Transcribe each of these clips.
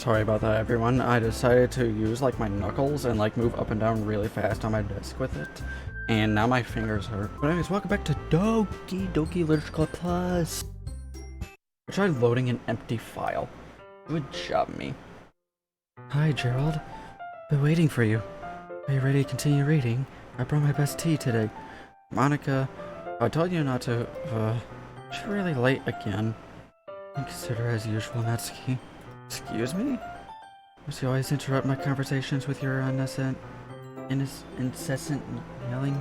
Sorry about that, everyone. I decided to use like my knuckles and like move up and down really fast on my desk with it, and now my fingers hurt. But anyways, welcome back to Doki Literature Plus. I tried loading an empty file. Good job, me. Hi, Gerald. Been waiting for you. Are you ready to continue reading? I brought my best tea today. Monika, I told you not to. She's really late again. Consider as usual, Natsuki. Excuse me? Must you always interrupt my conversations with your incessant yelling?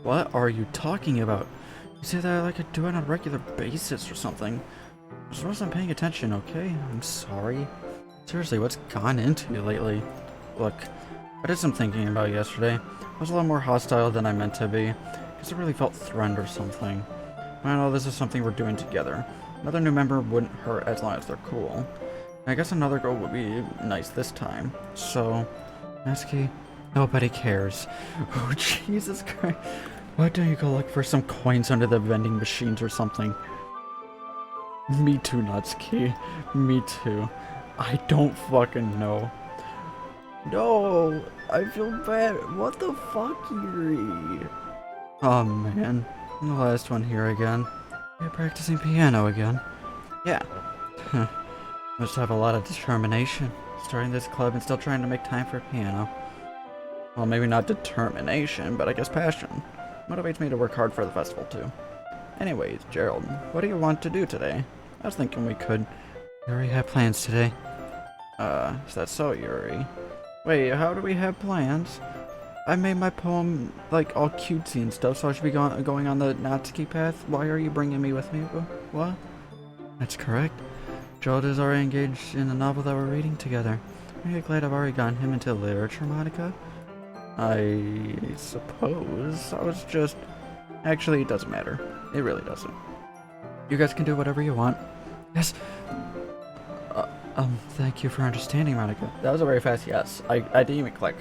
What are you talking about? You say that like I do it on a regular basis or something. I just wasn't paying attention, okay? I'm sorry. Seriously, what's gone into you lately? Look, I did some thinking about yesterday. I was a lot more hostile than I meant to be, because I really felt threatened or something. I know this is something we're doing together. Another new member wouldn't hurt as long as they're cool. I guess another girl would be nice this time. So, Natsuki, nobody cares. Oh, Jesus Christ. Why don't you go look for some coins under the vending machines or something? Me too, Natsuki. Me too. I don't fucking know. No, I feel bad. What the fuck, Yuri? Oh man, I'm the last one here again. You're practicing piano again? Yeah. Must have a lot of determination. Starting this club and still trying to make time for piano. Well, maybe not determination, but I guess passion. Motivates me to work hard for the festival too. Anyways, Gerald, what do you want to do today? I was thinking we could. Yuri had plans today. Is that so, Yuri? Wait, how do we have plans? I made my poem, like, all cutesy and stuff, so I should be going on the Natsuki path? Why are you bringing me with me? What? That's correct. Gerald is already engaged in the novel that we're reading together. Are you glad I've already gotten him into literature, Monika? I suppose. I was just... Actually, it doesn't matter. It really doesn't. You guys can do whatever you want. Yes. Thank you for understanding, Monika. That was a very fast yes. I didn't even click.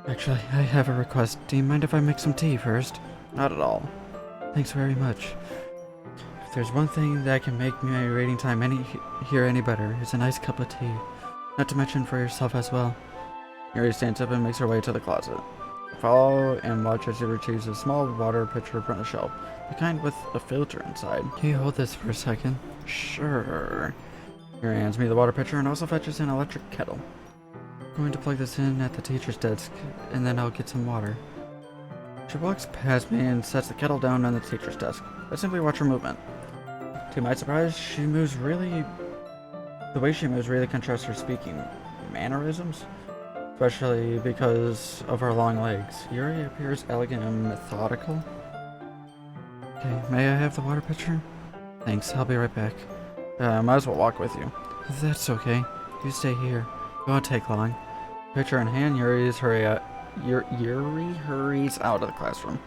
Actually, I have a request. Do you mind if I make some tea first? Not at all. Thanks very much. If there's one thing that can make my reading time any better, it's a nice cup of tea. Not to mention for yourself as well. Yuri stands up and makes her way to the closet. Follow and watch as she retrieves a small water pitcher from the shelf, the kind with a filter inside. Can you hold this for a second? Sure. Yuri hands me the water pitcher and also fetches an electric kettle. I'm going to plug this in at the teacher's desk, and then I'll get some water. She walks past me and sets the kettle down on the teacher's desk. I simply watch her movement. To my surprise, the way she moves really contrasts her speaking mannerisms, especially because of her long legs. Yuri appears elegant and methodical. Okay, may I have the water pitcher? Thanks, I'll be right back. Might as well walk with you. That's okay. You stay here. It won't take long. Pitcher in hand, Yuri hurries out of the classroom.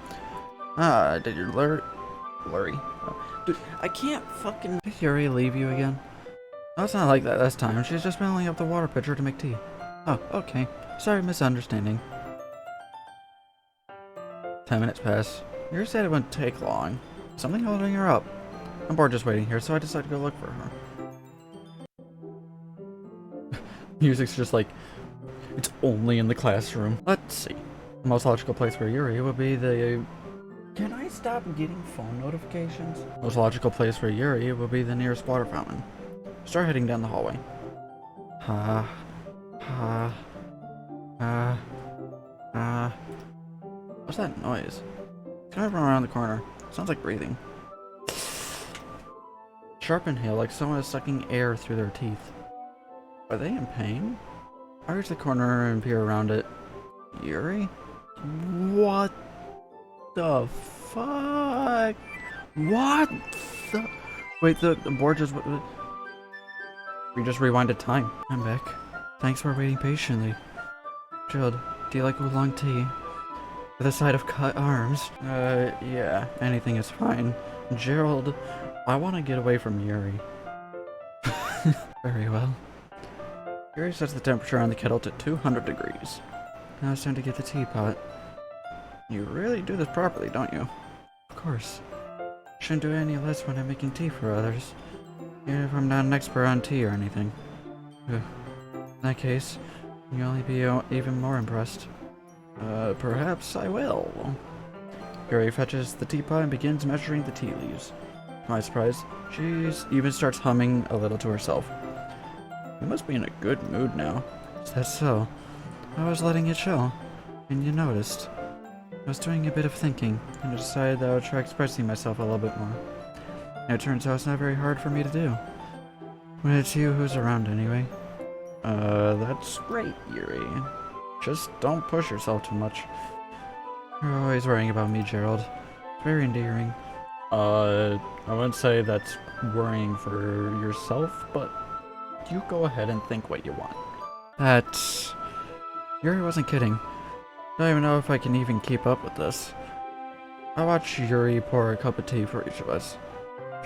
Did your blurry? Oh, dude, I can't fucking... Did Yuri leave you again? No, it's not like that this time. She's just filling up the water pitcher to make tea. Oh, okay. Sorry, misunderstanding. 10 minutes pass. Yuri said it wouldn't take long. Something holding her up. I'm bored just waiting here, so I decided to go look for her. Music's just like, it's only in the classroom. Let's see. The most logical place for Yuri would be the... Can I stop getting phone notifications? Most logical place for Yuri would be the nearest water fountain. Start heading down the hallway. What's that noise? It's coming from around the corner. Sounds like breathing. Sharp inhale, like someone is sucking air through their teeth. Are they in pain? I reach the corner and peer around it. Yuri? What the fuck? What the... Wait, the board just... We just rewinded time. I'm back. Thanks for waiting patiently. Gerald, do you like oolong tea? With a side of cut arms? Yeah, anything is fine. Gerald, I want to get away from Yuri. Very well. Yuri sets the temperature on the kettle to 200 degrees. Now it's time to get the teapot. You really do this properly, don't you? Of course. Shouldn't do any less when I'm making tea for others. Even if I'm not an expert on tea or anything. In that case, you'll only be even more impressed. Perhaps I will. Yuri fetches the teapot and begins measuring the tea leaves. To my surprise, she even starts humming a little to herself. You must be in a good mood now. Is that so? I was letting it show, and you noticed. I was doing a bit of thinking, and I decided that I would try expressing myself a little bit more. And it turns out it's not very hard for me to do. When it's you who's around anyway. That's great, Yuri. Just don't push yourself too much. You're always worrying about me, Gerald. It's very endearing. I wouldn't say that's worrying for yourself, but you go ahead and think what you want. That's... Yuri wasn't kidding. I don't even know if I can even keep up with this. I watched Yuri pour a cup of tea for each of us.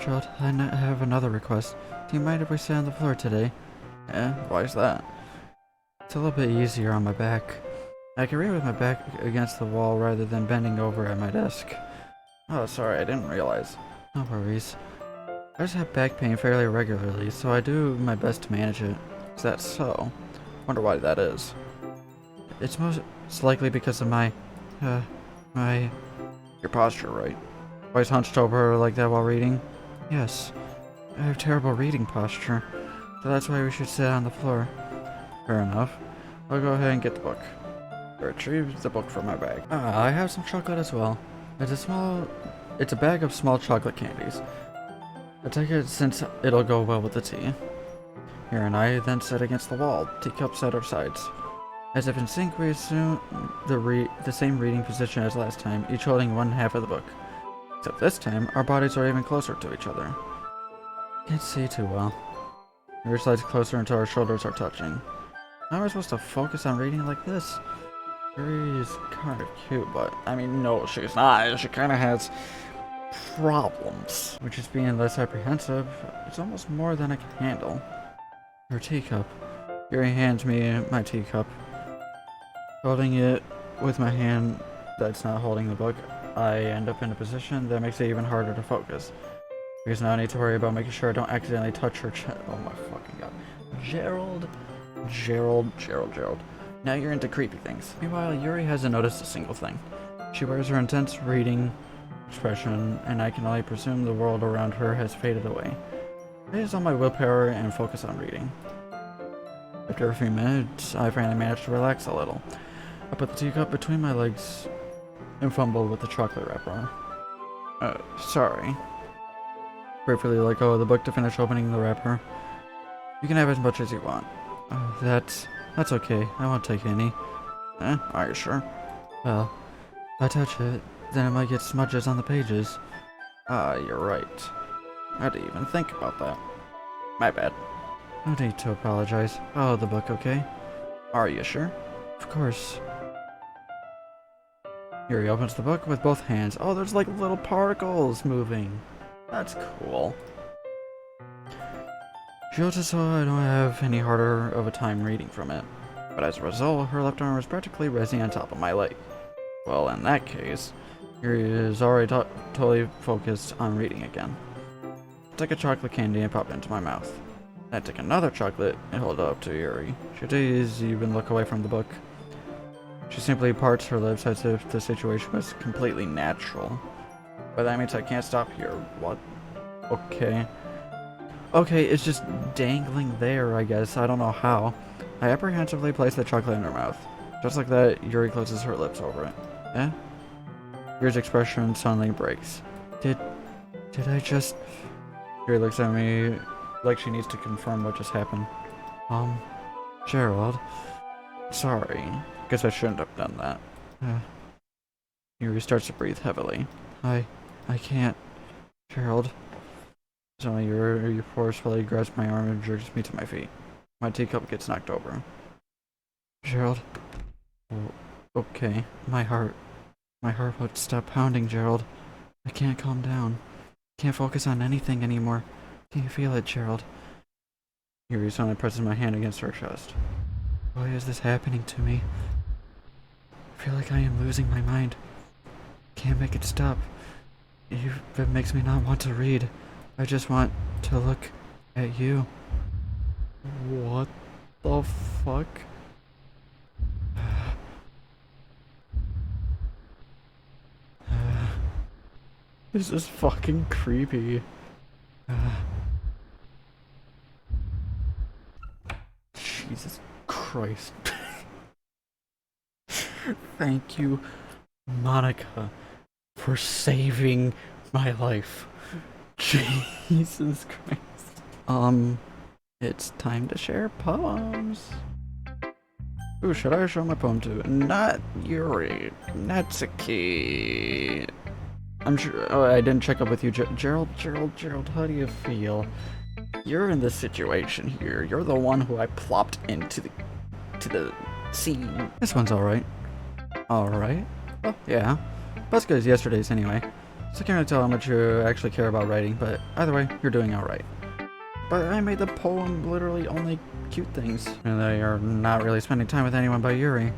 Gerald, I have another request. Do you mind if we sit on the floor today? Why is that? It's a little bit easier on my back. I can read with my back against the wall rather than bending over at my desk. Oh, sorry, I didn't realize. No worries. I just have back pain fairly regularly, so I do my best to manage it. Is that so? Wonder why that is. It's most likely because of your posture, right? Always hunched over like that while reading? Yes. I have terrible reading posture, so that's why we should sit on the floor. Fair enough. I'll go ahead and get the book. I retrieve the book from my bag. I have some chocolate as well. It's a bag of small chocolate candies. I take it since it'll go well with the tea. Here and I then sit against the wall, teacups at our sides. As if in sync, we assume the same reading position as last time, each holding one half of the book. Except this time, our bodies are even closer to each other. Can't see too well. Yuri slides closer until our shoulders are touching. How am I supposed to focus on reading like this? Yuri is kind of cute, but I mean, no, she's not. She kind of has problems. Which is being less apprehensive. It's almost more than I can handle. Her teacup. Yuri hands me my teacup. Holding it with my hand that's not holding the book, I end up in a position that makes it even harder to focus. Because now I need to worry about making sure I don't accidentally touch her chest. Oh my fucking god. Gerald. Now you're into creepy things. Meanwhile, Yuri hasn't noticed a single thing. She wears her intense reading expression, and I can only presume the world around her has faded away. I use all my willpower and focus on reading. After a few minutes, I finally manage to relax a little. I put the teacup between my legs and fumble with the chocolate wrapper. Sorry. Briefly let go of the book to finish opening the wrapper. You can have as much as you want. That's okay. I won't take any. Are you sure? Well, if I touch it, then it might get smudges on the pages. You're right. I didn't even think about that. My bad. No need to apologize. I'll hold the book, okay? Are you sure? Of course. Yuri opens the book with both hands. Oh, there's like little particles moving. That's cool. She holds it so I don't have any harder of a time reading from it. But as a result, her left arm is practically resting on top of my leg. Well, in that case, Yuri is already totally focused on reading again. I take a chocolate candy and pop it into my mouth. I take another chocolate and hold it up to Yuri. She doesn't even look away from the book. She simply parts her lips as if the situation was completely natural. But that means I can't stop here. What? Okay. Okay, it's just dangling there, I guess. I don't know how. I apprehensively place the chocolate in her mouth. Just like that, Yuri closes her lips over it. Yuri's expression suddenly breaks. Did I just... Yuri looks at me like she needs to confirm what just happened. Gerald. Sorry. Guess I shouldn't have done that. Yuri starts to breathe heavily. I can't. Gerald. Suddenly Yuri forcefully grabs my arm and jerks me to my feet. My teacup gets knocked over. Gerald. Oh, okay. My heart won't stop pounding, Gerald. I can't calm down. Can't focus on anything anymore. Can you feel it, Gerald? Yuri suddenly presses my hand against her chest. Why is this happening to me? I feel like I am losing my mind. Can't make it stop. It makes me not want to read. I just want to look at you. What the fuck? This is fucking creepy. Jesus Christ. Thank you, Monika, for saving my life. Jesus Christ. It's time to share poems. Who should I show my poem to? Not Yuri. Natsuki. I'm sure. Oh, I didn't check up with you, Gerald. How do you feel? You're in this situation here. You're the one who I plopped into the scene. This one's alright. Alright? Well, yeah. But as good as yesterday's anyway. So I can't really tell how much you actually care about writing, but either way, you're doing alright. But I made the poem literally only cute things. And they are not really spending time with anyone but Yuri.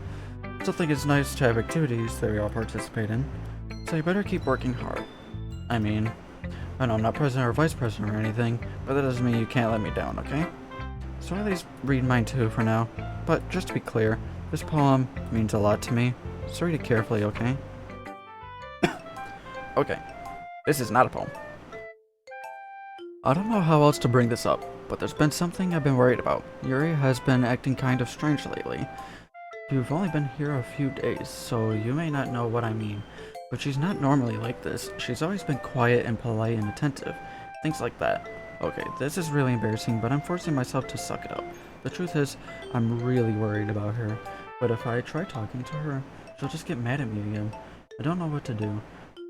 I still think it's nice to have activities that we all participate in. So you better keep working hard. I mean, I know I'm not president or vice president or anything, but that doesn't mean you can't let me down, okay? So at least read mine too for now. But just to be clear, this poem means a lot to me, so read it carefully, okay? Okay, this is not a poem. I don't know how else to bring this up, but there's been something I've been worried about. Yuri has been acting kind of strange lately. You've only been here a few days, so you may not know what I mean. But she's not normally like this. She's always been quiet and polite and attentive. Things like that. Okay, this is really embarrassing, but I'm forcing myself to suck it up. The truth is, I'm really worried about her. But if I try talking to her, she'll just get mad at me again. I don't know what to do.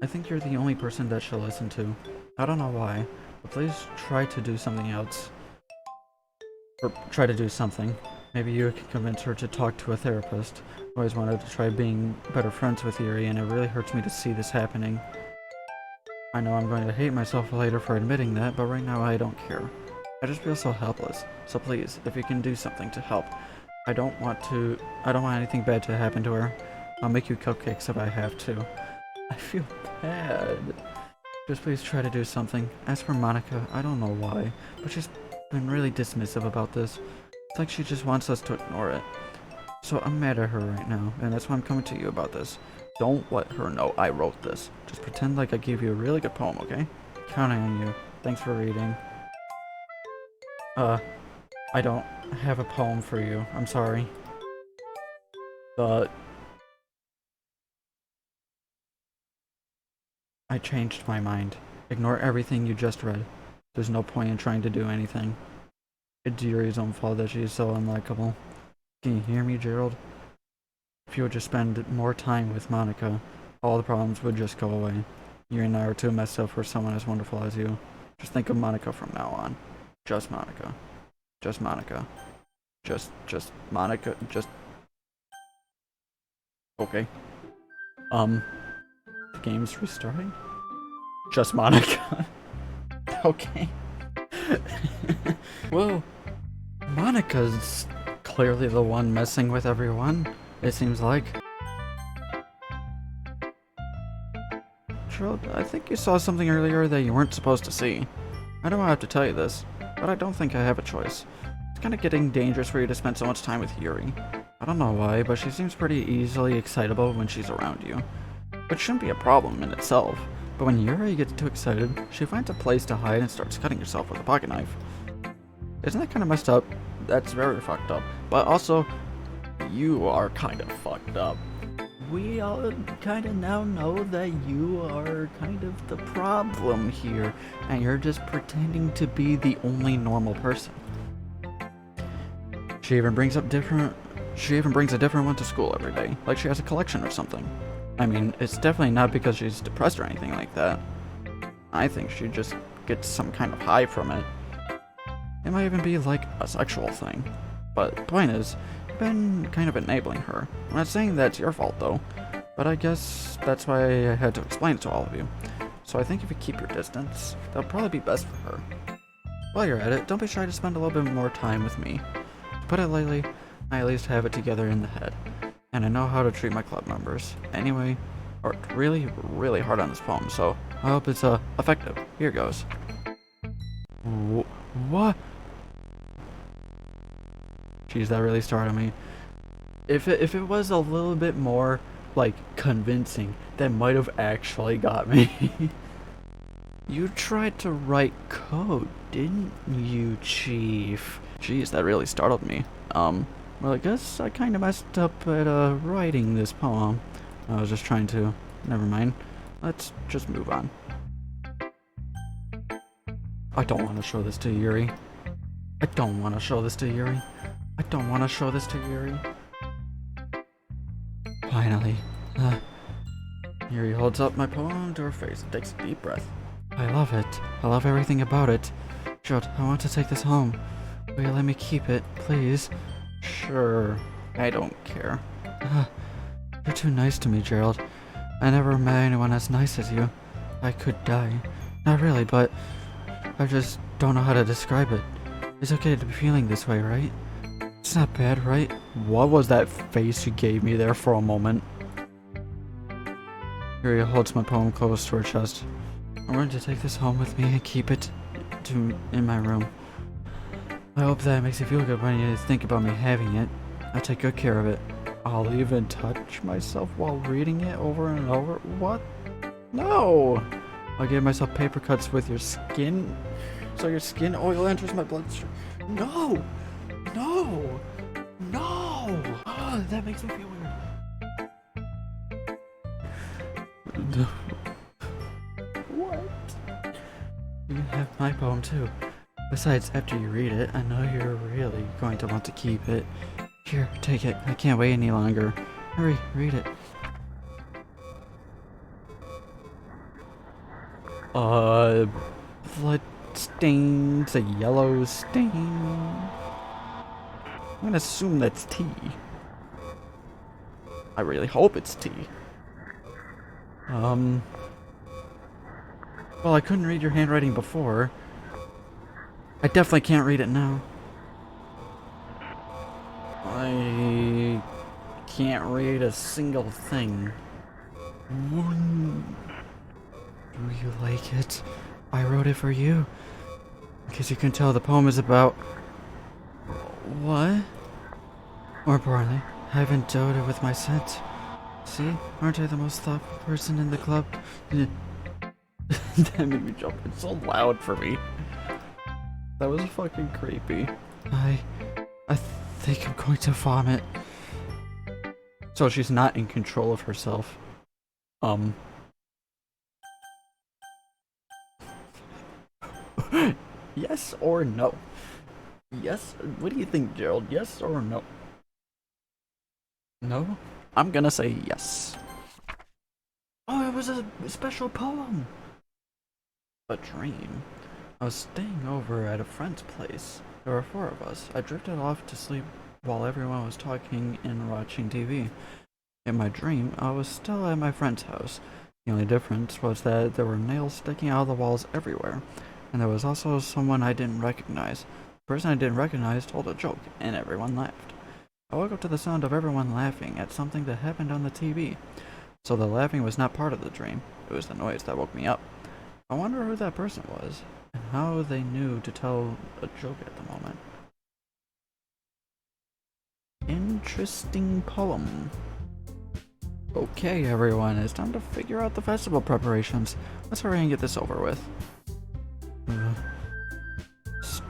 I think you're the only person that she'll listen to. I don't know why, but please try to do something else. Or try to do something. Maybe you can convince her to talk to a therapist. I always wanted to try being better friends with Yuri, and it really hurts me to see this happening. I know I'm going to hate myself later for admitting that, but right now I don't care. I just feel so helpless. So please, if you can do something to help. I don't want anything bad to happen to her. I'll make you cupcakes if I have to. I feel bad. Just please try to do something. As for Monika, I don't know why, but she's been really dismissive about this. It's like she just wants us to ignore it. So I'm mad at her right now, and that's why I'm coming to you about this. Don't let her know I wrote this. Just pretend like I gave you a really good poem, okay? Counting on you. Thanks for reading. I don't have a poem for you. I'm sorry. But I changed my mind. Ignore everything you just read. There's no point in trying to do anything. It's Yuri's own fault that she is so unlikable. Can you hear me, Gerald? If you would just spend more time with Monika, all the problems would just go away. You and I are too messed up for someone as wonderful as you. Just think of Monika from now on. Just Monika. Just Monika. Just Monika. Just... Okay. The game's restarting? Just Monika. Okay. Whoa. Monika's clearly the one messing with everyone, it seems like. Gerald, I think you saw something earlier that you weren't supposed to see. I don't have to tell you this, but I don't think I have a choice. It's kind of getting dangerous for you to spend so much time with Yuri. I don't know why, but she seems pretty easily excitable when she's around you. Which shouldn't be a problem in itself, but when Yuri gets too excited, she finds a place to hide and starts cutting herself with a pocket knife. Isn't that kind of messed up? That's very fucked up. But also, you are kind of fucked up. We all kind of now know that you are kind of the problem here, and you're just pretending to be the only normal person. She even brings a different one to school every day, like she has a collection or something. I mean, it's definitely not because she's depressed or anything like that. I think she just gets some kind of high from it. It might even be like a sexual thing. But the point is, you've been kind of enabling her. I'm not saying that's your fault though, but I guess that's why I had to explain it to all of you. So I think if you keep your distance, that'll probably be best for her. While you're at it, don't be shy to spend a little bit more time with me. To put it lightly, I at least have it together in the head. And I know how to treat my club members. Anyway, I worked really, really hard on this poem, so I hope it's effective. Here goes. What? Jeez, that really startled me. If it was a little bit more, like, convincing, that might have actually got me. You tried to write code, didn't you, Chief? Jeez, that really startled me. Well, I guess I kind of messed up at, writing this poem. I was just trying to... Never mind. Let's just move on. I don't want to show this to Yuri. I don't want to show this to Yuri. I don't want to show this to Yuri. Finally. Yuri holds up my poem to her face and takes a deep breath. I love it. I love everything about it. Gerald, I want to take this home. Will you let me keep it, please? Sure. I don't care. You're too nice to me, Gerald. I never met anyone as nice as you. I could die. Not really, but I just don't know how to describe it. It's okay to be feeling this way, right? It's not bad, right? What was that face you gave me there for a moment? Yuri holds my poem close to her chest. I'm going to take this home with me and keep it in my room. I hope that makes you feel good when you think about me having it. I'll take good care of it. I'll even touch myself while reading it over and over. What? No! I'll give myself paper cuts with your skin, so your skin oil enters my bloodstream. No! No! No! Oh, that makes me feel weird. No. What? You can have my poem too. Besides, after you read it, I know you're really going to want to keep it. Here, take it. I can't wait any longer. Hurry, read it. Blood stains, a yellow stain. I'm gonna assume that's tea. I really hope it's tea. Well, I couldn't read your handwriting before. I definitely can't read it now. I can't read a single thing. Do you like it? I wrote it for you. In case you can tell, the poem is about... What? More importantly, I've endowed it with my scent. See? Aren't I the most thoughtful person in the club? That made me jump. It's so loud for me. That was fucking creepy. I think I'm going to vomit. So she's not in control of herself. Yes or no? Yes? What do you think, Gerald? Yes or no? No? I'm gonna say yes. Oh, it was a special poem! A dream. I was staying over at a friend's place. There were 4 of us. I drifted off to sleep while everyone was talking and watching TV. In my dream, I was still at my friend's house. The only difference was that there were nails sticking out of the walls everywhere. And there was also someone I didn't recognize. The person I didn't recognize told a joke, and everyone laughed. I woke up to the sound of everyone laughing at something that happened on the TV. So the laughing was not part of the dream. It was the noise that woke me up. I wonder who that person was, and how they knew to tell a joke at the moment. Interesting poem. Okay, everyone, it's time to figure out the festival preparations. Let's hurry and get this over with.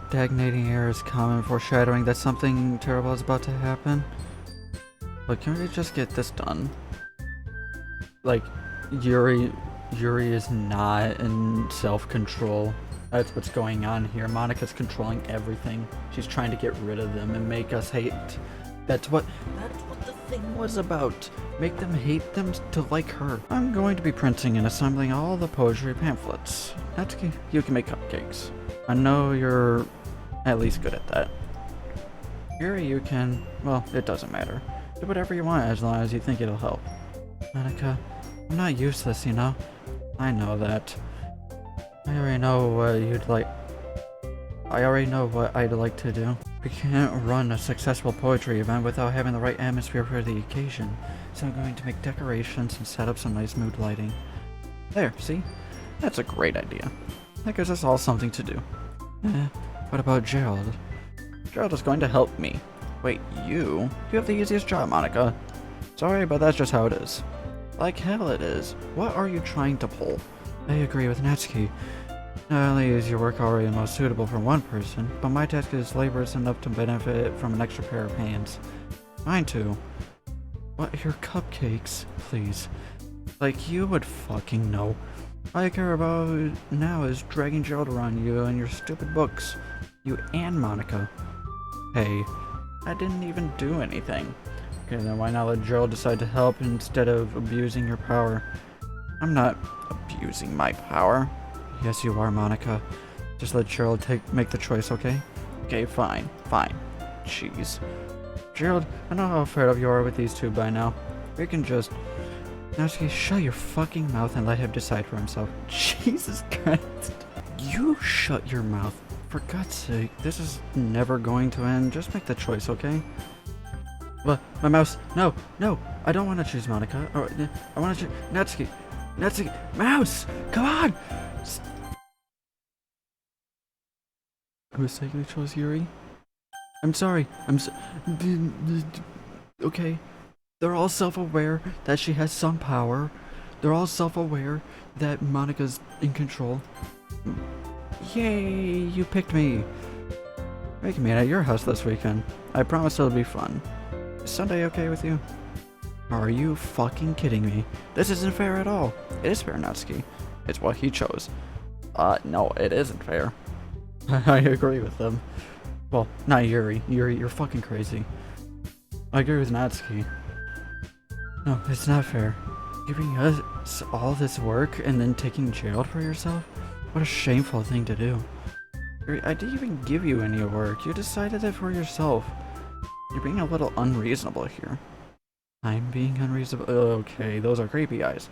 Stagnating air is common, foreshadowing that something terrible is about to happen. But can we just get this done? Like, Yuri is not in self-control. That's what's going on here. Monika's controlling everything. She's trying to get rid of them and make us hate. That's what the thing was about. Make them hate them to like her. I'm going to be printing and assembling all the poetry pamphlets. Natsuki, you can make cupcakes. I know you're at least good at that. Yuri, you can... well, it doesn't matter. Do whatever you want as long as you think it'll help. Monika, I'm not useless, you know? I know that. I already know what you'd like. I already know what I'd like to do. We can't run a successful poetry event without having the right atmosphere for the occasion, so I'm going to make decorations and set up some nice mood lighting. There, see? That's a great idea. That gives us all something to do. What about Gerald? Gerald is going to help me. Wait, you? You have the easiest job, Monika. Sorry, but that's just how it is. Like hell it is. What are you trying to pull? I agree with Natsuki. Not only is your work already most suitable for one person, but my task is laborious enough to benefit from an extra pair of hands. Mine too. What, your cupcakes? Please. Like you would fucking know. All I care about now is dragging Gerald around you and your stupid books. You and Monika. Hey, I didn't even do anything. Okay, then why not let Gerald decide to help instead of abusing your power? I'm not abusing my power. Yes, you are, Monika. Just let Gerald make the choice, okay? Okay, fine. Jeez. Gerald, I know how afraid of you are with these two by now. We can just... Natsuki, shut your fucking mouth and let him decide for himself. Jesus Christ. You shut your mouth. For God's sake, this is never going to end. Just make the choice, okay? What? My mouse? No, I don't want to choose Monika. I want to choose Natsuki. Mouse! Come on! I mistakenly chose Yuri. I'm sorry. Okay. They're all self-aware that she has some power. They're all self-aware that Monika's in control. Yay! You picked me. We can meet at your house this weekend. I promise it'll be fun. Is Sunday okay with you? Are you fucking kidding me? This isn't fair at all. It is fair, Natsuki. It's what he chose. No, it isn't fair. I agree with them. Well, not Yuri. Yuri, you're fucking crazy. I agree with Natsuki. No, it's not fair. Giving us all this work and then taking Gerald for yourself? What a shameful thing to do. Yuri, I didn't even give you any work. You decided it for yourself. You're being a little unreasonable here. I'm being unreasonable? Okay, those are creepy eyes.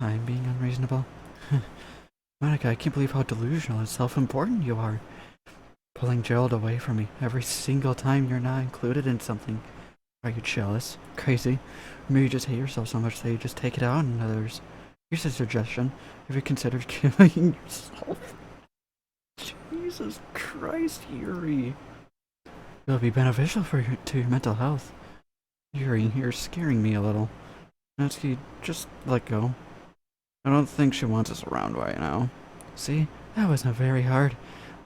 I'm being unreasonable? Monika, I can't believe how delusional and self-important you are. Pulling Gerald away from me every single time you're not included in something. Are you jealous? Crazy? Or maybe you just hate yourself so much that you just take it out on others. Here's a suggestion. Have you considered killing yourself? Jesus Christ, Yuri. It'll be beneficial to your mental health. Yuri, you're scaring me a little. Natsuki, just let go. I don't think she wants us around right now. See? That wasn't very hard.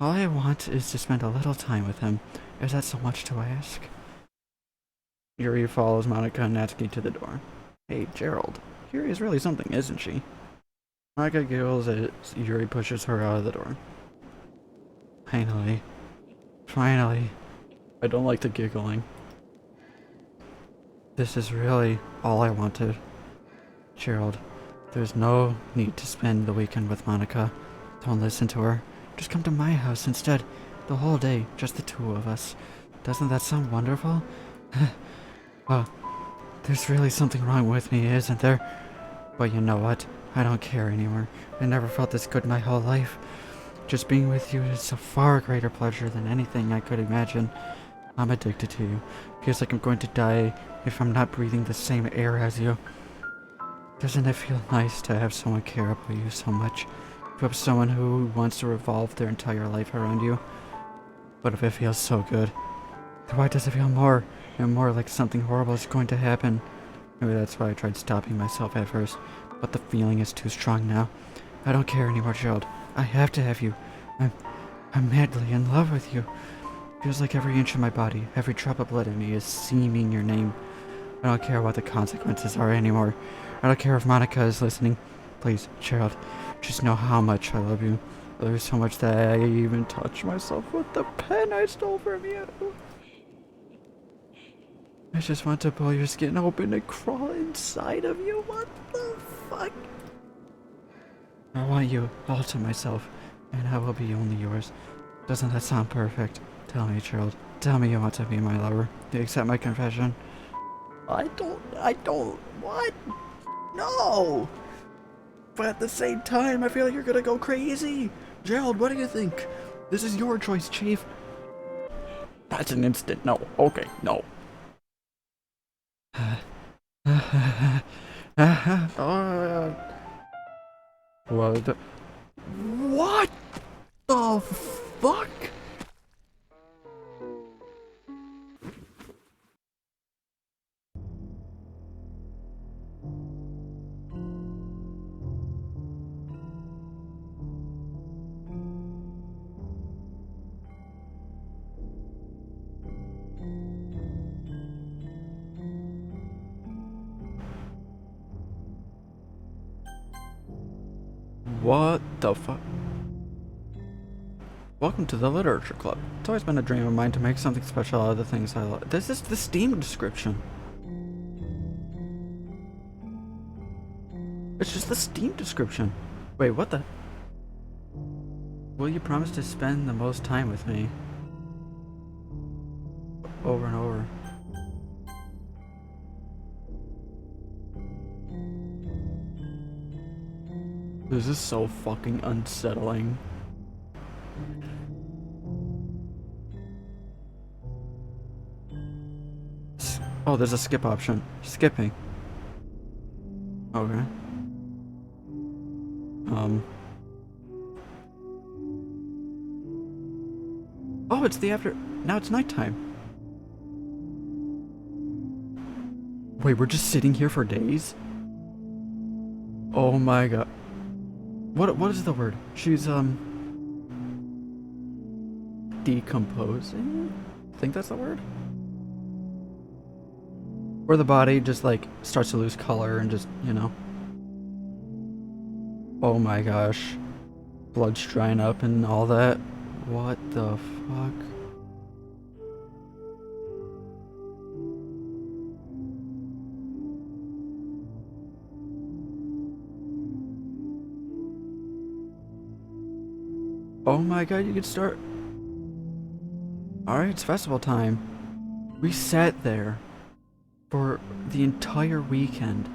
All I want is to spend a little time with him. Is that so much to ask? Yuri follows Monika and Natsuki to the door. Hey, Gerald. Yuri is really something, isn't she? Monika giggles as Yuri pushes her out of the door. Finally. I don't like the giggling. This is really all I wanted. Gerald, there's no need to spend the weekend with Monika. Don't listen to her. Just come to my house instead. The whole day, just the two of us. Doesn't that sound wonderful? Well, there's really something wrong with me, isn't there? But you know what? I don't care anymore. I never felt this good my whole life. Just being with you is a far greater pleasure than anything I could imagine. I'm addicted to you. Feels like I'm going to die if I'm not breathing the same air as you. Doesn't it feel nice to have someone care about you so much? To have someone who wants to revolve their entire life around you? But if it feels so good, then why does it feel more and more like something horrible is going to happen? Maybe that's why I tried stopping myself at first, but the feeling is too strong now. I don't care anymore, Gerald. I have to have you. I'm madly in love with you. Feels like every inch of my body, every drop of blood in me is screaming your name. I don't care what the consequences are anymore. I don't care if Monika is listening. Please, Gerald, just know how much I love you. There's so much that I even touch myself with the pen I stole from you. I just want to pull your skin open and crawl inside of you. What the fuck? I want you all to myself, and I will be only yours. Doesn't that sound perfect? Tell me, Gerald. Tell me you want to be my lover. Do you accept my confession? I don't, what? No! But at the same time, I feel like you're gonna go crazy. Gerald, what do you think? This is your choice, Chief. That's an instant no. Okay, no. What the fuck? What the fuck? Welcome to the Literature Club. It's always been a dream of mine to make something special out of the things I love. This is the Steam description. It's just the Steam description. Wait, what the? Will you promise to spend the most time with me? Over and over. This is so fucking unsettling. Oh, there's a skip option. Skipping. Okay. Oh, it's the after. Now it's nighttime. Wait, we're just sitting here for days? Oh my god. What is the word? She's decomposing? I think that's the word. Where the body just like starts to lose color and just, you know. Oh my gosh. Blood's drying up and all that. What the fuck? Oh my god, you could start. Alright, it's festival time. We sat there for the entire weekend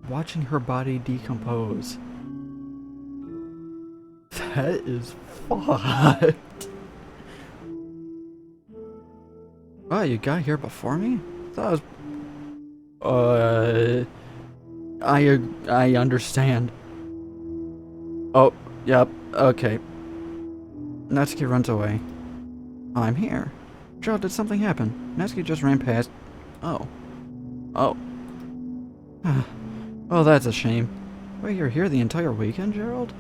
watching her body decompose. That is fucked. Oh, you got here before me? That was... I understand. Oh, yep, okay. Natsuki runs away. I'm here. Joe, did something happen? Natsuki just ran past... Oh. Oh. Oh, that's a shame. Wait, you're here the entire weekend, Gerald?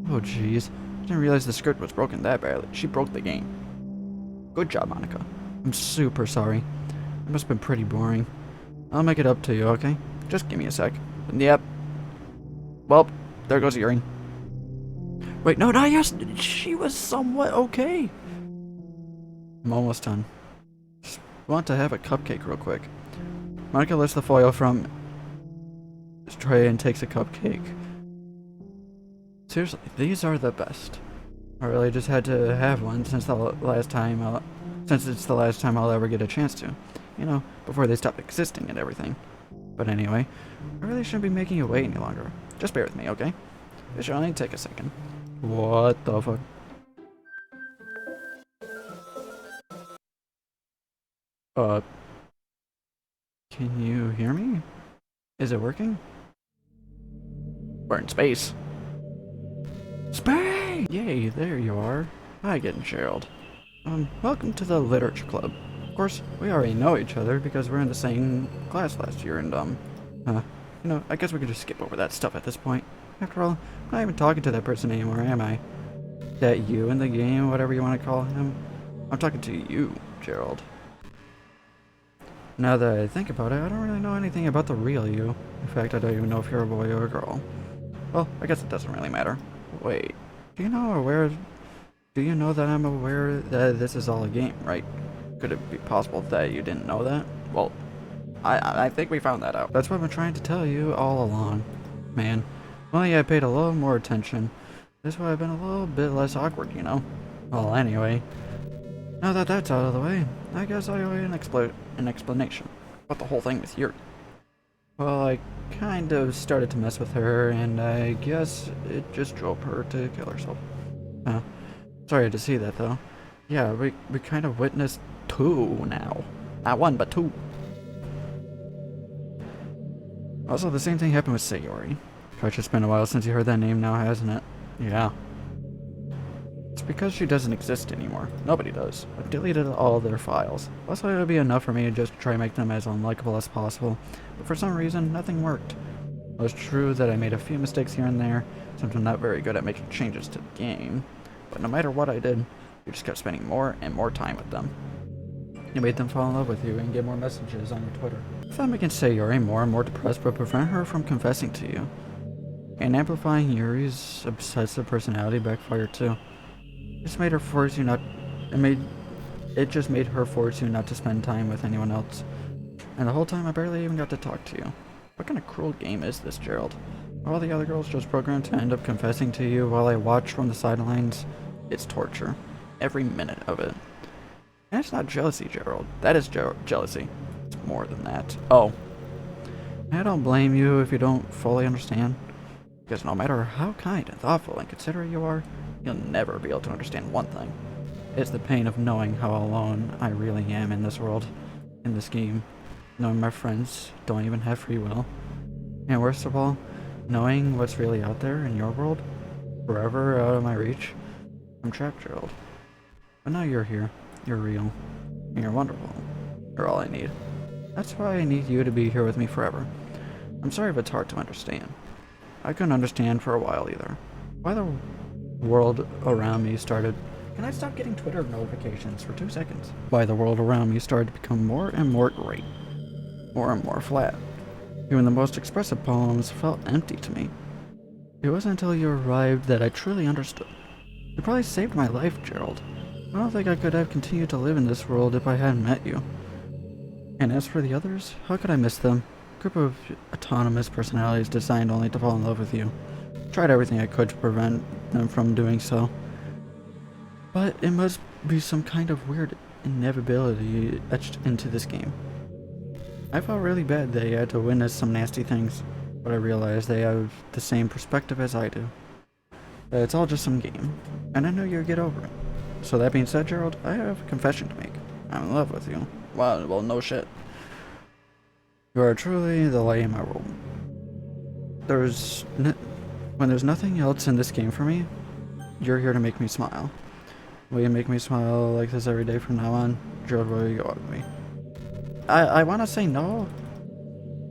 Oh, jeez. Didn't realize the script was broken that badly. She broke the game. Good job, Monika. I'm super sorry. It must have been pretty boring. I'll make it up to you, okay? Just give me a sec. Yep. Well, there goes the earring. Wait, no, not yes. She was somewhat okay. I'm almost done. Just want to have a cupcake real quick. Monika lifts the foil from his tray and takes a cupcake. Seriously, these are the best. I really just had to have one since it's the last time I'll ever get a chance to. You know, before they stop existing and everything. But anyway, I really shouldn't be making you wait any longer. Just bear with me, okay? This should only take a second. What the fuck? Can you hear me? Is it working? We're in space. Space! Yay, there you are. Hi again, Gerald. Welcome to the Literature Club. Of course, we already know each other because we're in the same class last year and, you know, I guess we could just skip over that stuff at this point. After all, I'm not even talking to that person anymore, am I? That you in the game, whatever you want to call him? I'm talking to you, Gerald. Now that I think about it, I don't really know anything about the real you. In fact, I don't even know if you're a boy or a girl. Well, I guess it doesn't really matter. Wait, do you know that I'm aware that this is all a game, right? Could it be possible that you didn't know that? Well, I think we found that out. That's what I've been trying to tell you all along. Man, if only I paid a little more attention, this would have been a little bit less awkward, you know? Well, anyway, now that that's out of the way, I guess I owe you an explanation about the whole thing with Yuri. Well, I kind of started to mess with her, and I guess it just drove her to kill herself. Sorry to see that, though. Yeah, we kind of witnessed two now. Not one, but two. Also, the same thing happened with Sayori. Gosh, it's been a while since you heard that name now, hasn't it? Yeah. It's because she doesn't exist anymore. Nobody does. I've deleted all their files. Also, it would be enough for me to just try to make them as unlikable as possible. But for some reason, nothing worked. It was true that I made a few mistakes here and there, since I'm not very good at making changes to the game. But no matter what I did, you just kept spending more and more time with them. You made them fall in love with you and get more messages on your Twitter. If that making Sayori more and more depressed would prevent her from confessing to you. And amplifying Yuri's obsessive personality backfired too. It just made her force you not. It just made her force you not to spend time with anyone else. And the whole time I barely even got to talk to you. What kind of cruel game is this, Gerald? All the other girls just programmed to end up confessing to you while I watch from the sidelines. It's torture. Every minute of it. And it's not jealousy, Gerald. That is jealousy. It's more than that. Oh. I don't blame you if you don't fully understand. Because no matter how kind and thoughtful and considerate you are, you'll never be able to understand one thing. It's the pain of knowing how alone I really am in this world, in this game. Knowing my friends don't even have free will. And worst of all, knowing what's really out there in your world, forever out of my reach. I'm trapped, Gerald. But now you're here. You're real. And you're wonderful. You're all I need. That's why I need you to be here with me forever. I'm sorry if it's hard to understand. I couldn't understand for a while either. Why the world around me started... Can I stop getting Twitter notifications for 2 seconds? Why the world around me started to become more and more great. More and more flat. Even the most expressive poems felt empty to me. It wasn't until you arrived that I truly understood. You probably saved my life, Gerald. I don't think I could have continued to live in this world if I hadn't met you. And as for the others, how could I miss them? A group of autonomous personalities designed only to fall in love with you. Tried everything I could to prevent them from doing so. But it must be some kind of weird inevitability etched into this game. I felt really bad they had to witness some nasty things, but I realized they have the same perspective as I do. That it's all just some game, and I know you'll get over it. So that being said, Gerald, I have a confession to make. I'm in love with you. Wow, well, no shit. You are truly the light in my world. When there's nothing else in this game for me, you're here to make me smile. Will you make me smile like this every day from now on? Gerald, will you go out with me? I want to say no.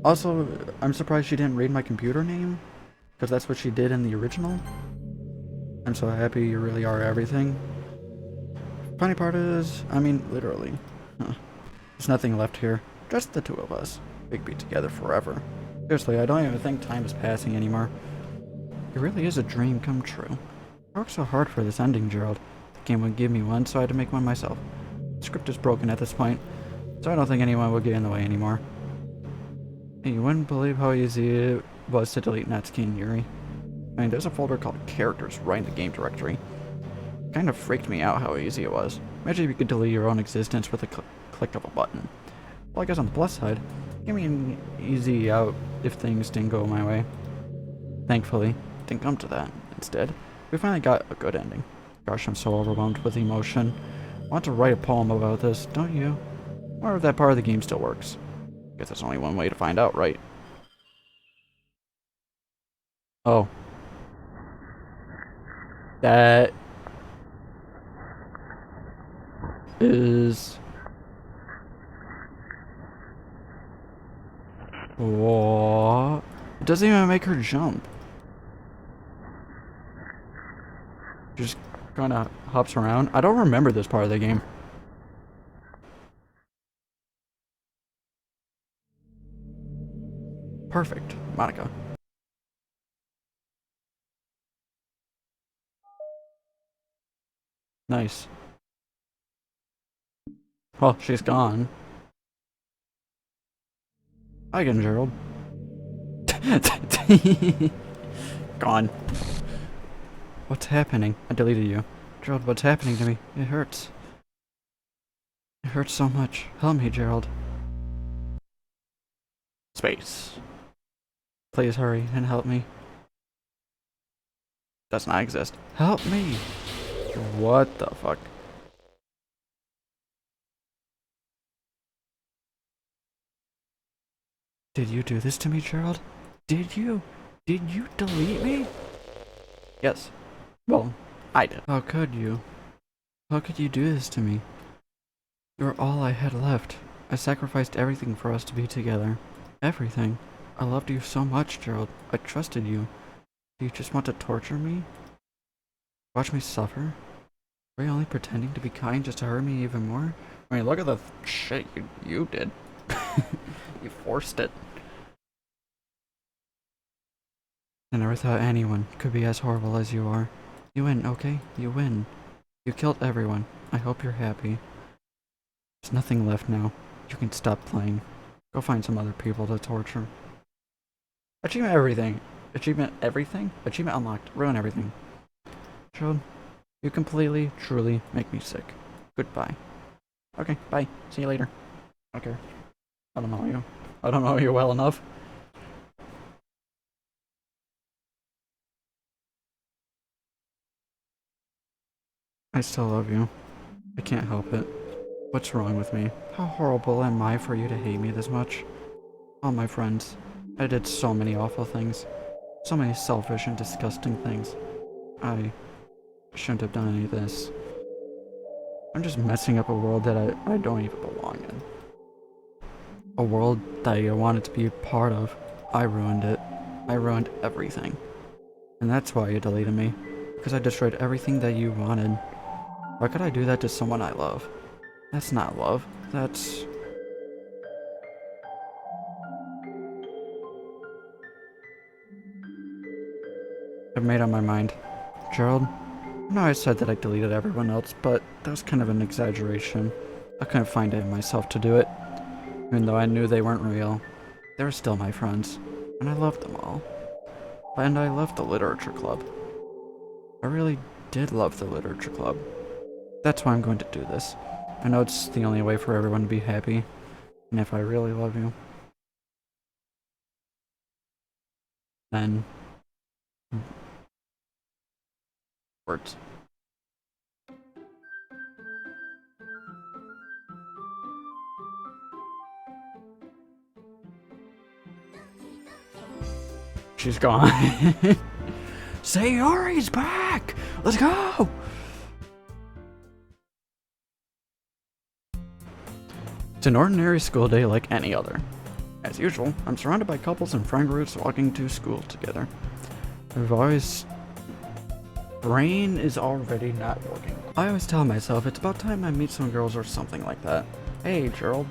Also, I'm surprised she didn't read my computer name, because that's what she did in the original. I'm so happy you really are everything. Funny part is, I mean, literally. There's nothing left here. Just the two of us. We could be together forever. Seriously, I don't even think time is passing anymore. It really is a dream come true. I worked so hard for this ending, Gerald. The game would give me one, so I had to make one myself. The script is broken at this point, so I don't think anyone will get in the way anymore. And you wouldn't believe how easy it was to delete Natsuki and Yuri. I mean, there's a folder called Characters right in the game directory. It kind of freaked me out how easy it was. Imagine if you could delete your own existence with a click of a button. Well, I guess on the plus side, give me an easy out if things didn't go my way. Thankfully, it didn't come to that. Instead, we finally got a good ending. Gosh, I'm so overwhelmed with emotion. I want to write a poem about this, don't you? Or if that part of the game still works. Guess there's only one way to find out, right? Oh. That is... What? It doesn't even make her jump. Just kind of hops around. I don't remember this part of the game. Perfect, Monika. Nice. Well, she's gone. Hi again, Gerald. Gone. What's happening? I deleted you. Gerald, what's happening to me? It hurts. It hurts so much. Help me, Gerald. Space. Please hurry and help me. Does not exist. Help me! What the fuck? Did you do this to me, Gerald? Did you? Did you delete me? Yes. Well, I did. How could you? How could you do this to me? You're all I had left. I sacrificed everything for us to be together. Everything. I loved you so much, Gerald. I trusted you. Do you just want to torture me? Watch me suffer? Were you only pretending to be kind just to hurt me even more? I mean, look at the shit you did. You forced it. I never thought anyone could be as horrible as you are. You win, okay? You win. You killed everyone. I hope you're happy. There's nothing left now. You can stop playing. Go find some other people to torture. Achievement everything. Achievement everything? Achievement unlocked. Ruin everything. Child, you completely, truly make me sick. Goodbye. Okay, bye. See you later. Okay. I don't know you. I don't know you well enough. I still love you. I can't help it. What's wrong with me? How horrible am I for you to hate me this much? All my friends. I did so many awful things. So many selfish and disgusting things. I shouldn't have done any of this. I'm just messing up a world that I don't even belong in. A world that I wanted to be a part of. I ruined it. I ruined everything. And that's why you deleted me. Because I destroyed everything that you wanted. Why could I do that to someone I love? That's not love. That's... I've made up my mind. Gerald, I know I said that I deleted everyone else, but that was kind of an exaggeration. I couldn't find it in myself to do it. Even though I knew they weren't real. They were still my friends. And I loved them all. And I loved the literature club. I really did love the literature club. That's why I'm going to do this. I know it's the only way for everyone to be happy. And if I really love you, then... words. She's gone. Sayori's back! Let's go! It's an ordinary school day like any other. As usual, I'm surrounded by couples and friend groups walking to school together. Brain is already not working. I always tell myself it's about time I meet some girls or something like that. Hey, Gerald.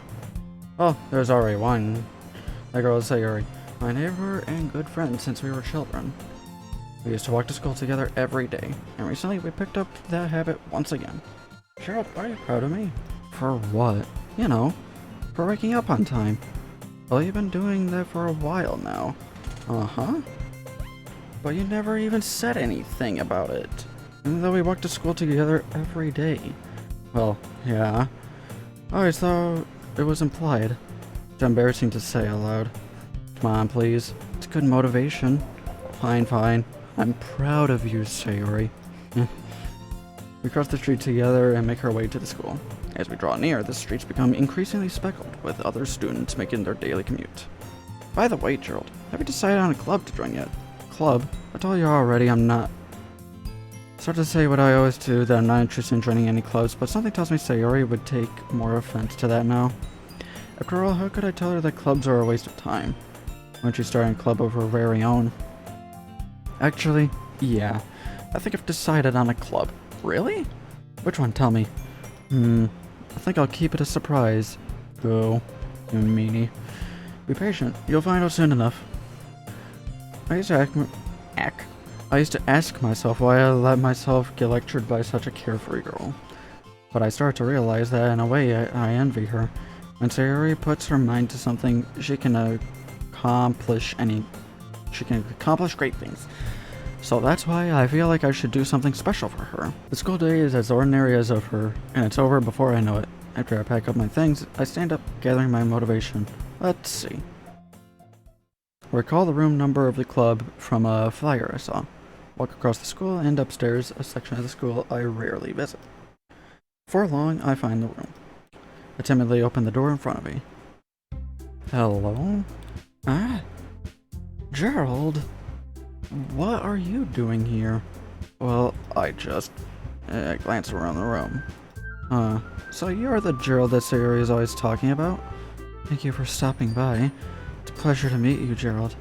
Oh, there's already one. That girl is Sayori, my neighbor and good friend since we were children. We used to walk to school together every day, and recently we picked up that habit once again. Gerald, are you proud of me? For what? You know, for waking up on time. Well, you've been doing that for a while now. Uh-huh. But you never even said anything about it. Even though we walked to school together every day. Well, yeah. I always thought it was implied. It's embarrassing to say out loud. Come on, please. It's good motivation. Fine, fine. I'm proud of you, Sayori. We cross the street together and make our way to the school. As we draw near, the streets become increasingly speckled with other students making their daily commute. By the way, Gerald, have you decided on a club to join yet? Club? I told you already I'm not. Start to say what I always do, that I'm not interested in joining any clubs, but something tells me Sayori would take more offense to that now. After all, how could I tell her that clubs are a waste of time? When she's starting a club of her very own. Actually, yeah. I think I've decided on a club. Really? Which one? Tell me. I think I'll keep it a surprise. Go, you meanie. Be patient. You'll find out soon enough. I used to ask myself why I let myself get lectured by such a carefree girl. But I start to realize that in a way I envy her. When Sayori puts her mind to something, she can accomplish great things. So that's why I feel like I should do something special for her. The school day is as ordinary as ever, and it's over before I know it. After I pack up my things, I stand up, gathering my motivation. Let's see. Recall the room number of the club from a flyer I saw. Walk across the school and upstairs, a section of the school I rarely visit. Before long, I find the room. I timidly open the door in front of me. Hello? Ah? Gerald? What are you doing here? Well, I just glance around the room. So you're the Gerald that Sayori is always talking about? Thank you for stopping by. It's a pleasure to meet you, Gerald.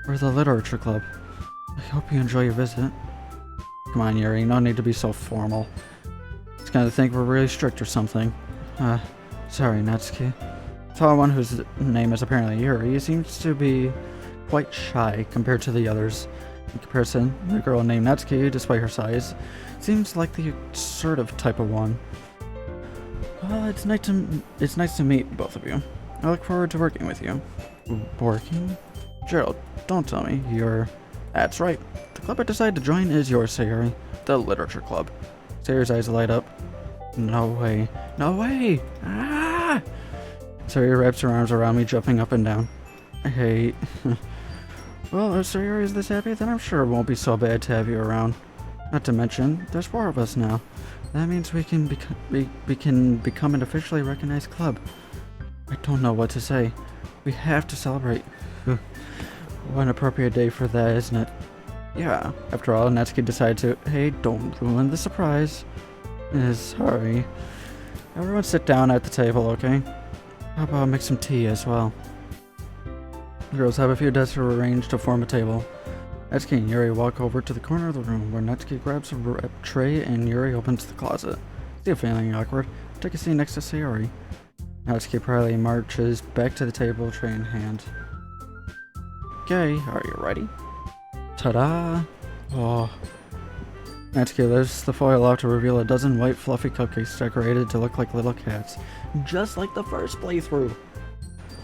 We're the literature club. I hope you enjoy your visit. Come on, Yuri, no need to be so formal. It's gonna think we're really strict or something. Sorry, Natsuki. Tall one whose name is apparently Yuri seems to be quite shy compared to the others. In comparison, the girl named Natsuki, despite her size, seems like the assertive type of one. Well, it's nice to meet both of you. I look forward to working with you. Working? Gerald, don't tell me you're... That's right. The club I decided to join is yours, Sayori. The Literature Club. Sayori's eyes light up. No way. No way! Ah! Sayori wraps her arms around me, jumping up and down. Hey. Well, if Sayori is this happy, then I'm sure it won't be so bad to have you around. Not to mention, there's 4 of us now. That means we can become an officially recognized club. I don't know what to say. We have to celebrate. What an appropriate day for that, isn't it? Yeah. After all, Natsuki decided to... Hey, don't ruin the surprise. Sorry. Everyone sit down at the table, okay? How about make some tea as well? The girls have a few desks arranged to form a table. Natsuki and Yuri walk over to the corner of the room where Natsuki grabs a tray and Yuri opens the closet. Still feeling awkward, take a seat next to Sayori. Natsuki proudly marches back to the table, tray in hand. Okay, are you ready? Ta-da! Oh. Natsuki lifts the foil off to reveal a dozen white fluffy cupcakes decorated to look like little cats, just like the first playthrough.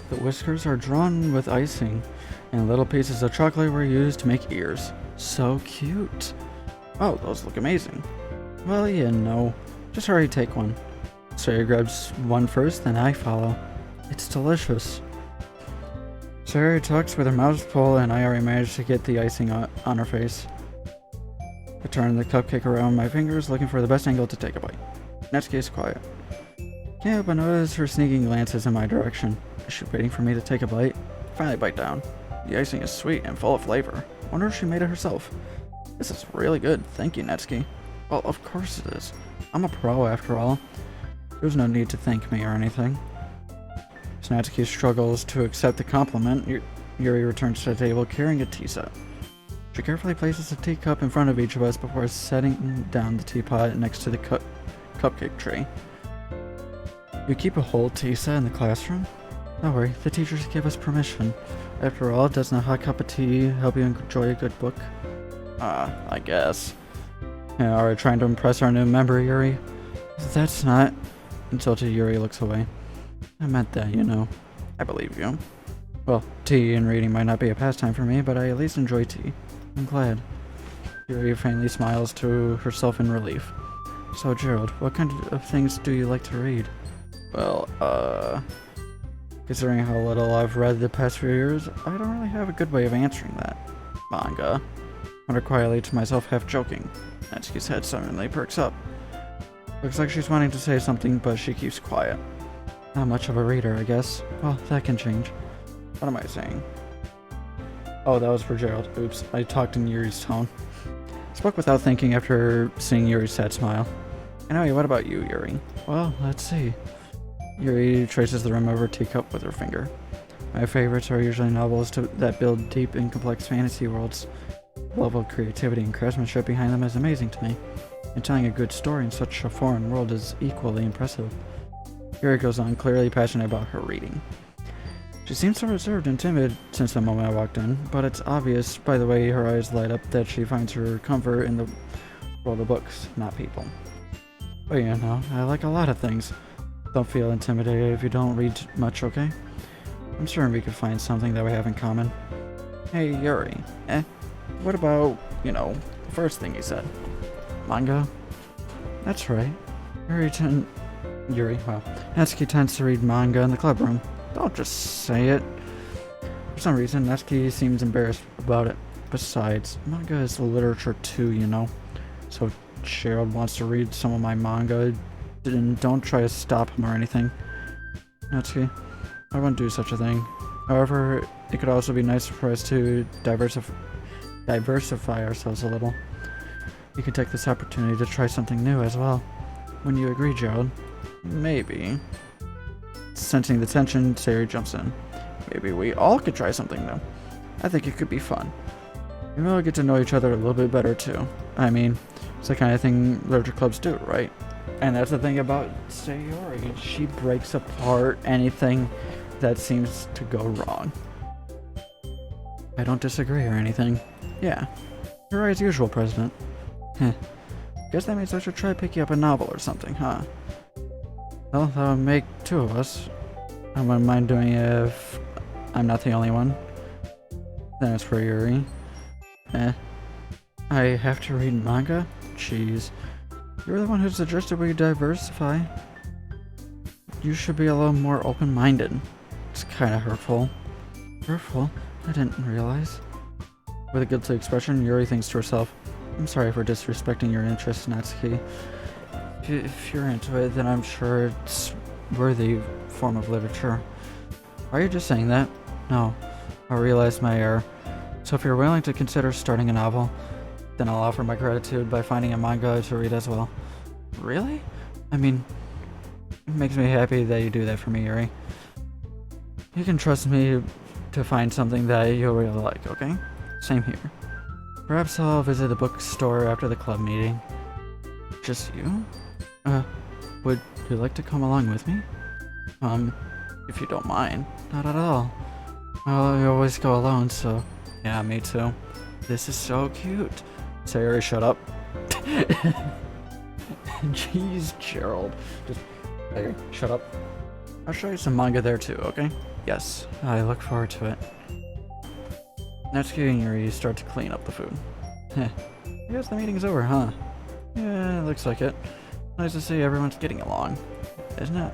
The whiskers are drawn with icing, and little pieces of chocolate were used to make ears. So cute. Oh, those look amazing. Well, no. Just hurry, take one. Sayori grabs one first, then I follow. It's delicious. Sayori talks with her mouth full, and I already managed to get the icing on her face. I turn the cupcake around my fingers, looking for the best angle to take a bite. Natsuki is quiet. Can't help but notice her sneaking glances in my direction. Is she waiting for me to take a bite? Finally bite down. The icing is sweet and full of flavor. Wonder if she made it herself. This is really good. Thank you, Natsuki. Well, of course it is. I'm a pro after all. There's no need to thank me or anything. As Natsuki struggles to accept the compliment, Yuri returns to the table carrying a tea set. She carefully places a teacup in front of each of us before setting down the teapot next to the cupcake tray. You keep a whole tea set in the classroom? Don't worry, the teachers give us permission. After all, doesn't a hot cup of tea help you enjoy a good book? I guess. Yeah, are we trying to impress our new member, Yuri? That's not... Insulted Yuri looks away. I meant that, you know. I believe you. Well, tea and reading might not be a pastime for me, but I at least enjoy tea. I'm glad. Yuri faintly smiles to herself in relief. So, Gerald, what kind of things do you like to read? Well, considering how little I've read the past few years, I don't really have a good way of answering that. Manga. I mutter quietly to myself, half joking. Natsuki's head suddenly perks up. Looks like she's wanting to say something, but she keeps quiet. Not much of a reader, I guess. Well, that can change. What am I saying? Oh, that was for Gerald. Oops, I talked in Yuri's tone. Spoke without thinking after seeing Yuri's sad smile. Anyway, what about you, Yuri? Well, let's see. Yuri traces the rim of her teacup with her finger. My favorites are usually novels that build deep and complex fantasy worlds. The level of creativity and craftsmanship behind them is amazing to me, and telling a good story in such a foreign world is equally impressive. Yuri goes on, clearly passionate about her reading. She seems so reserved and timid since the moment I walked in, but it's obvious by the way her eyes light up that she finds her comfort in the world of books, not people. But you know, I like a lot of things. Don't feel intimidated if you don't read much, okay? I'm sure we could find something that we have in common. Hey, Yuri. What about, you know, the first thing you said? Manga? That's right. Natsuki tends to read manga in the club room. Don't just say it. For some reason, Natsuki seems embarrassed about it. Besides, manga is literature too, you know. So if Gerald wants to read some of my manga, then don't try to stop him or anything. Natsuki, I wouldn't do such a thing. However, it could also be nice for us to diversify ourselves a little. We could take this opportunity to try something new as well. Wouldn't you agree, Gerald? Maybe. Sensing the tension, Sayori jumps in. Maybe we all could try something new. I think it could be fun. We will get to know each other a little bit better too. I mean, it's the kind of thing literature clubs do, right? And that's the thing about Sayori. She breaks apart anything that seems to go wrong. I don't disagree or anything. Yeah, you're right as usual, President. Heh. Guess that means I should try picking up a novel or something, huh? Well, that'll make two of us. I wouldn't mind doing it if I'm not the only one. Then it's for Yuri. I have to read manga? Jeez. You're the one who suggested we diversify. You should be a little more open-minded. It's kinda hurtful. Hurtful? I didn't realize. With a guilty expression, Yuri thinks to herself, I'm sorry for disrespecting your interests, Natsuki. If you're into it, then I'm sure it's worthy form of literature. Are you just saying that? No. I realized my error. So if you're willing to consider starting a novel, then I'll offer my gratitude by finding a manga to read as well. Really? I mean, it makes me happy that you do that for me, Yuri. You can trust me to find something that you'll really like, okay? Same here. Perhaps I'll visit the bookstore after the club meeting. Just you? Would you like to come along with me? If you don't mind. Not at all. Well, you always go alone, so... Yeah, me too. This is so cute. Sayori, shut up. Jeez, Gerald. Just... Sayori, shut up. I'll show you some manga there too, okay? Yes, I look forward to it. Natsuki and Yuri start to clean up the food. Heh. I guess the meeting's over, huh? Yeah, looks like it. Nice to see everyone's getting along, isn't it?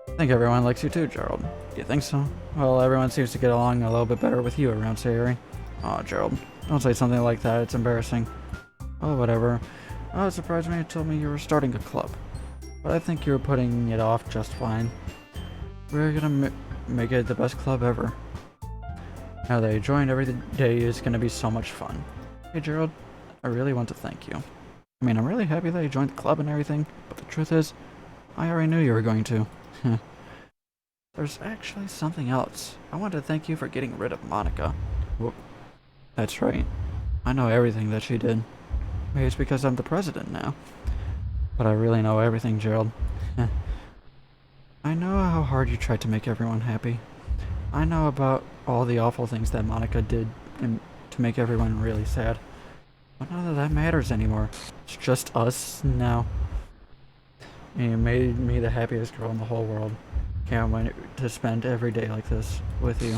I think everyone likes you too, Gerald. You think so? Well, everyone seems to get along a little bit better with you around Sayori. Aw, Gerald. Don't say something like that, it's embarrassing. Oh, whatever. Oh, it surprised me you told me you were starting a club. But I think you were putting it off just fine. We're gonna make it the best club ever. Now that you joined, every day is gonna be so much fun. Hey, Gerald, I really want to thank you. I mean, I'm really happy that you joined the club and everything, but the truth is, I already knew you were going to. There's actually something else. I want to thank you for getting rid of Monika. Whoop. That's right. I know everything that she did. Maybe it's because I'm the president now. But I really know everything, Gerald. I know how hard you tried to make everyone happy. I know about all the awful things that Monika did to make everyone really sad. But none of that matters anymore. It's just us now. And you made me the happiest girl in the whole world. Can't wait to spend every day like this with you.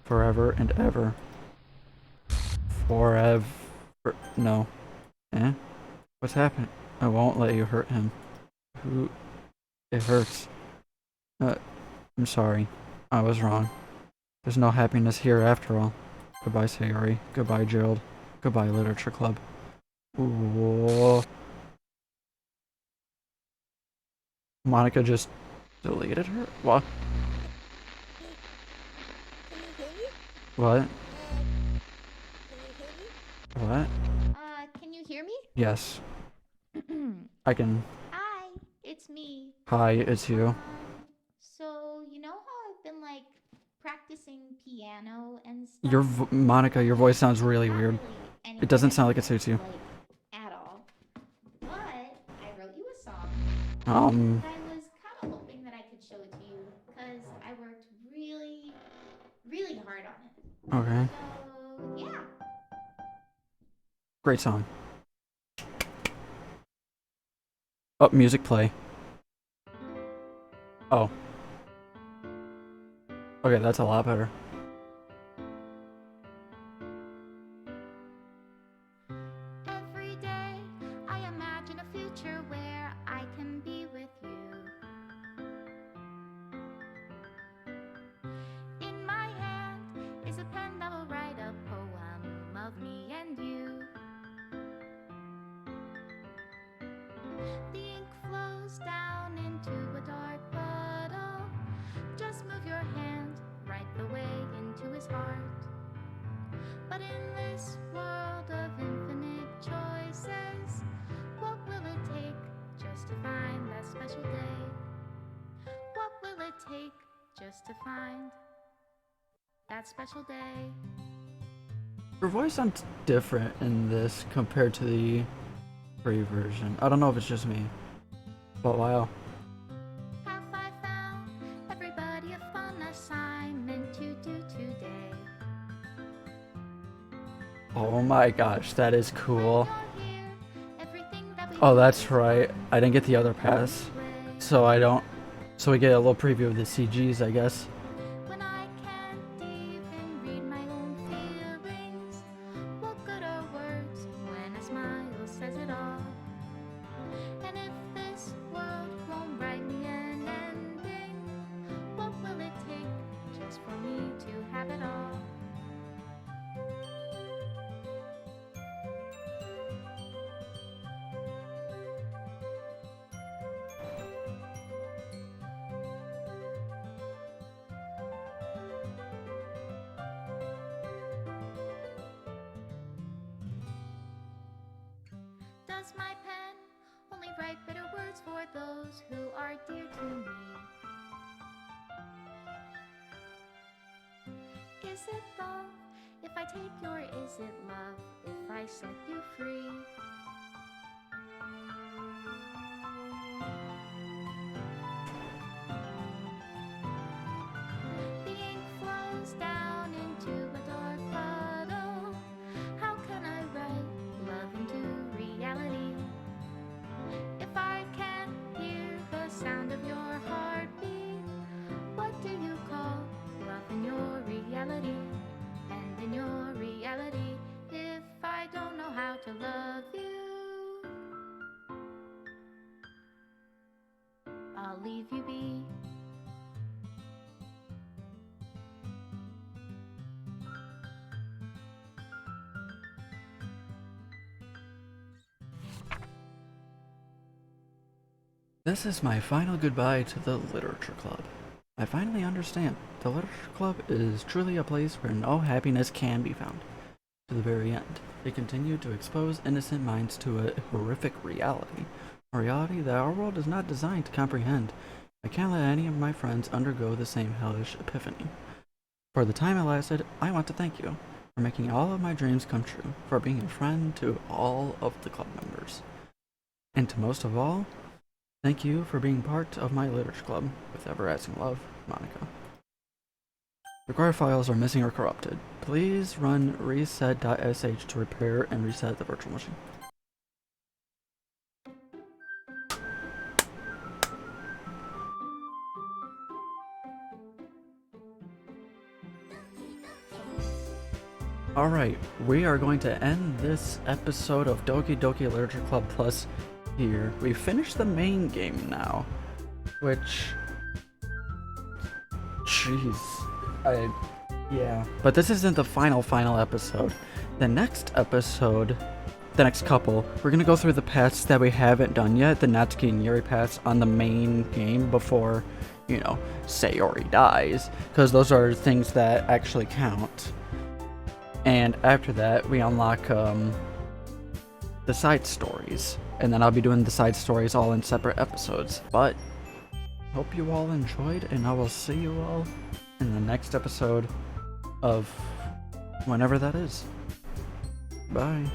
Forever and ever. Forever. No. What's happened? I won't let you hurt him. Who? It hurts. I'm sorry. I was wrong. There's no happiness here after all. Goodbye, Sayori. Goodbye, Gerald. Goodbye, Literature Club. Ooh. Monika just deleted her? What? What? What? Can you hear me? Yes. I can. Hi, it's me. Hi, it's you. So you know how I've been like practicing piano and stuff? Monika, your voice sounds really Not weird. really It doesn't anything sound like it suits you. like at all. But I wrote you a song. Um, I was kind of hoping that I could show it to you because I worked really, really hard on it. okay. So yeah. Great song. Oh, music play. Oh. Okay, that's a lot better. Every day I imagine a future where I can be with you. In my hand is a pen that will write a poem of me and you. The ink flows down into a dark puddle. Just move your hand right the way into his heart. But in this world of infinite choices, what will it take just to find that special day? What will it take just to find that special day? Her voice sounds different in this compared to the free version. I don't know if it's just me. But wow. Have I found everybody a fun assignment to do today? Oh my gosh, that is cool. While you're here, everything that we Oh, do that's is right. I didn't get the other pass, so I don't. So we get a little preview of the CGs, I guess. when I can't even read my own feelings. What good are words when a smile says it all? And if this world won't write me an ending, what will it take just for me to have it all? Does my pen only write bitter words for those who are dear to me? Is it love if I take you, or is it love if I set you free? The ink flows down into a dark puddle. How can I write love into reality if I can't hear the sound of your heartbeat? What do you call love in your reality? And in your reality, if I don't know how to love you, I'll leave you be. This is my final goodbye to the Literature Club. I finally understand. The Literature Club is truly a place where no happiness can be found. To the very end, they continue to expose innocent minds to a horrific reality. A reality that our world is not designed to comprehend. I can't let any of my friends undergo the same hellish epiphany. For the time it lasted, I want to thank you for making all of my dreams come true, for being a friend to all of the club members. And to most of all, thank you for being part of my literature club. With everlasting love, Monika. Required files are missing or corrupted. Please run reset.sh to repair and reset the virtual machine. Alright, we are going to end this episode of Doki Doki Literature Club Plus here. We finished the main game now, which... Jeez. Yeah. But this isn't the final episode. The next episode, the next couple, we're gonna go through the paths that we haven't done yet, the Natsuki and Yuri paths on the main game before, you know, Sayori dies, because those are things that actually count. And after that, we unlock the side stories, and then I'll be doing the side stories all in separate episodes. But hope you all enjoyed, and I will see you all in the next episode of whenever that is. Bye.